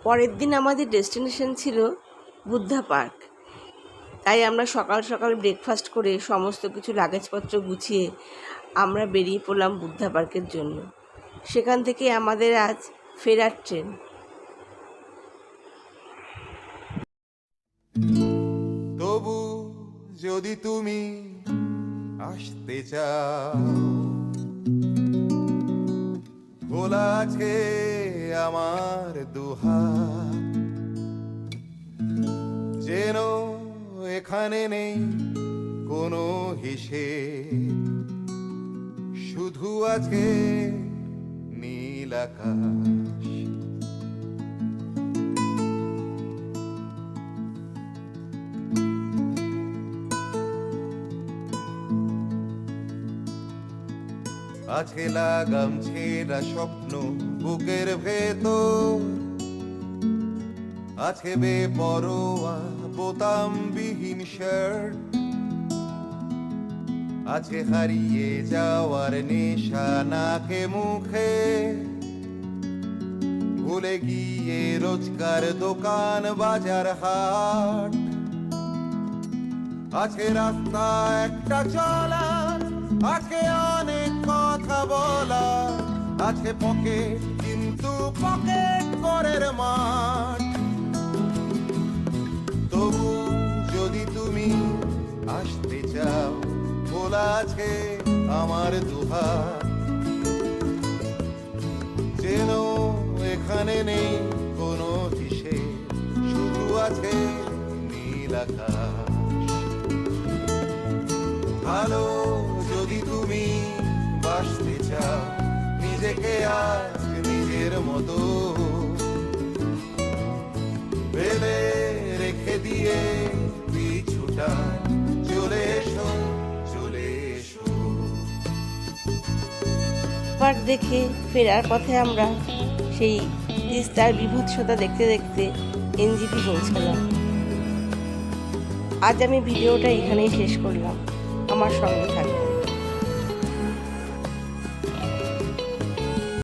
পরের দিন আমাদের ডেস্টিনেশন ছিল বুদ্ধা পার্ক। তাই আমরা সকাল সকাল ব্রেকফাস্ট করে সমস্ত কিছু লাগেজপত্র গুছিয়ে আমরা বেরিয়ে পড়লাম বুদ্ধা পার্কের জন্য। সেখান থেকে আমাদের আজ ফেরার ট্রেন। তবু যদি তুমি আসতে চাও, খোলা আছে আমার দুহাত। যেন এখানে নেই কোনো হিসেব, শুধু আছে নীল আকাশ। আছে লাগাম ছেঁড়া স্বপ্ন বুকের ভেতর, আছে বেপরোয়া বোতামবিহীন শার্ট, আছে হারিয়ে যাওয়ার নেশা নাকে মুখে, ভুলে গিয়ে রোজকার দোকান বাজার হাট। আছে রাস্তা একটা চলা, আছে অনেক কথা বলা, আছে পকেট কিন্তু পকেট করের মাঠ। তবু যদি তুমি আসতে চাও, খোলা আছে আমার দুহাত। যেন এখানে নেই কোনো হিসেব, শুধু আছে নীল আকাশ। ভালো যদি তুমি বাসতে চাও, নিজেকে আজ নিজের মতো ফেলে রেখে দিয়ে পিছুটা চলে এসো, চলে এসো। পার্ক দেখে ফেরার পথে আমরা সেই তিস্তার বিভৎসতা দেখতে দেখতে এনজিপি পৌঁছালাম। আজ আমি ভিডিওটা এখানেই শেষ করলাম। আমার সঙ্গে থাকবে।